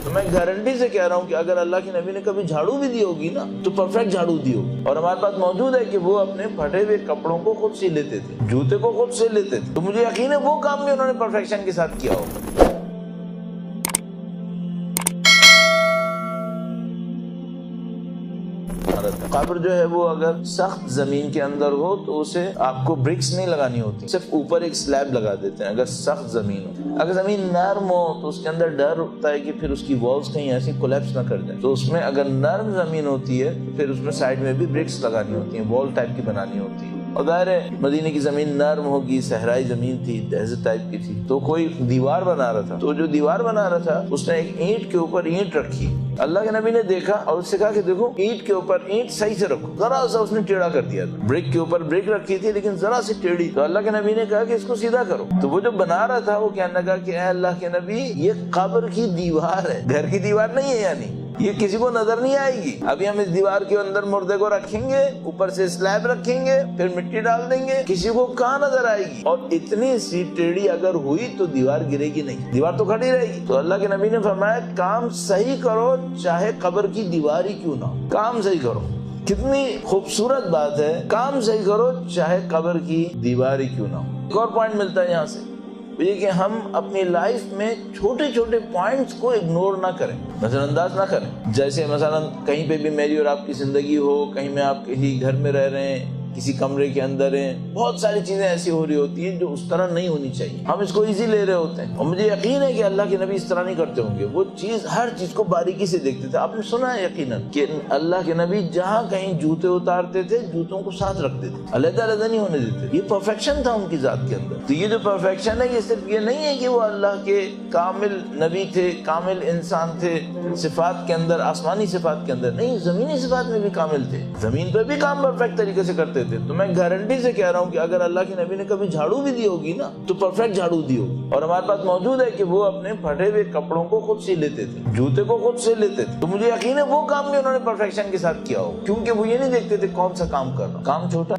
تو میں گارنٹی سے کہہ رہا ہوں کہ اگر اللہ کے نبی نے کبھی جھاڑو بھی دی ہوگی نا تو پرفیکٹ جھاڑو دی ہوگی. اور ہمارے پاس موجود ہے کہ وہ اپنے پھٹے ہوئے کپڑوں کو خود سی لیتے تھے, جوتے کو خود سی لیتے تھے. تو مجھے یقین ہے وہ کام بھی انہوں نے پرفیکشن کے ساتھ کیا ہوگا. قبر جو ہے وہ اگر سخت زمین کے اندر ہو تو اسے آپ کو برکس نہیں لگانی ہوتی, صرف اوپر ایک سلیب لگا دیتے ہیں اگر سخت زمین ہو. اگر زمین نرم ہو تو اس کے اندر ڈر ہوتا ہے کہ پھر اس کی والز کہیں ایسی کولیپس نہ کر جائیں. تو اس میں اگر نرم زمین ہوتی ہے تو پھر اس میں سائڈ میں بھی برکس لگانی ہوتی ہیں, وال ٹائپ کی بنانی ہوتی ہے. اور ظاہر ہے مدینے کی زمین نرم ہوگی, صحرائی زمین تھی, ڈیزرٹ ٹائپ کی تھی. تو کوئی دیوار بنا رہا تھا, تو جو دیوار بنا رہا تھا اس نے ایک اینٹ کے اوپر اینٹ رکھی. اللہ کے نبی نے دیکھا اور اس سے کہا کہ دیکھو اینٹ کے اوپر اینٹ صحیح سے رکھو. ذرا سا اس نے ٹیڑھا کر دیا تھا. بریک کے اوپر بریک رکھی تھی لیکن ذرا سی ٹیڑھی. تو اللہ کے نبی نے کہا کہ اس کو سیدھا کرو. تو وہ جو بنا رہا تھا وہ کہنے لگا کہ اے اللہ کے نبی یہ قبر کی دیوار ہے, گھر کی دیوار نہیں ہے, یعنی یہ کسی کو نظر نہیں آئے گی. ابھی ہم اس دیوار کے اندر مردے کو رکھیں گے, اوپر سے سلیب رکھیں گے, پھر مٹی ڈال دیں گے, کسی کو کہاں نظر آئے گی. اور اتنی سی ٹیڑھی اگر ہوئی تو دیوار گرے گی نہیں, دیوار تو کھڑی رہے گی. تو اللہ کے نبی نے فرمایا کام صحیح کرو چاہے قبر کی دیوار ہی کیوں نہ ہو. کام صحیح کرو. کتنی خوبصورت بات ہے, کام صحیح کرو چاہے قبر کی دیوار ہی کیوں نہ ہو. ایک اور پوائنٹ ملتا ہے یہاں سے, یہ کہ ہم اپنی لائف میں چھوٹے چھوٹے پوائنٹس کو اگنور نہ کریں, نظر انداز نہ کریں. جیسے مثلا کہیں پہ بھی میری اور آپ کی زندگی ہو, کہیں میں آپ کہیں گھر میں رہ رہے ہیں, کسی کمرے کے اندر ہیں, بہت ساری چیزیں ایسی ہو رہی ہوتی ہیں جو اس طرح نہیں ہونی چاہیے. ہم اس کو ایزی لے رہے ہوتے ہیں, اور مجھے یقین ہے کہ اللہ کے نبی اس طرح نہیں کرتے ہوں گے. وہ چیز ہر چیز کو باریکی سے دیکھتے تھے. آپ نے سنا ہے یقیناً کہ اللہ کے نبی جہاں کہیں جوتے اتارتے تھے جوتوں کو ساتھ رکھتے تھے, علیحدہ علیحدہ نہیں ہونے دیتے. یہ پرفیکشن تھا ان کی ذات کے اندر. تو یہ جو پرفیکشن ہے یہ صرف یہ نہیں ہے کہ وہ اللہ کے کامل نبی تھے, کامل انسان تھے, صفات کے اندر, آسمانی صفات کے اندر نہیں, زمینی صفات میں بھی کامل تھے, زمین پہ بھی کام پرفیکٹ طریقے سے کرتے تھے. تو میں گارنٹی سے کہہ رہا ہوں کہ اگر اللہ کے نبی نے کبھی جھاڑو بھی دی ہوگی نا تو پرفیکٹ جھاڑو دی ہوگی. اور ہمارے پاس موجود ہے کہ وہ اپنے پھٹے ہوئے کپڑوں کو خود سی لیتے تھے, جوتے کو خود سی لیتے تھے. تو مجھے یقین ہے وہ کام بھی انہوں نے پرفیکشن کے ساتھ کیا ہو, کیونکہ وہ یہ نہیں دیکھتے تھے کون سا کام کرنا. کام چھوٹا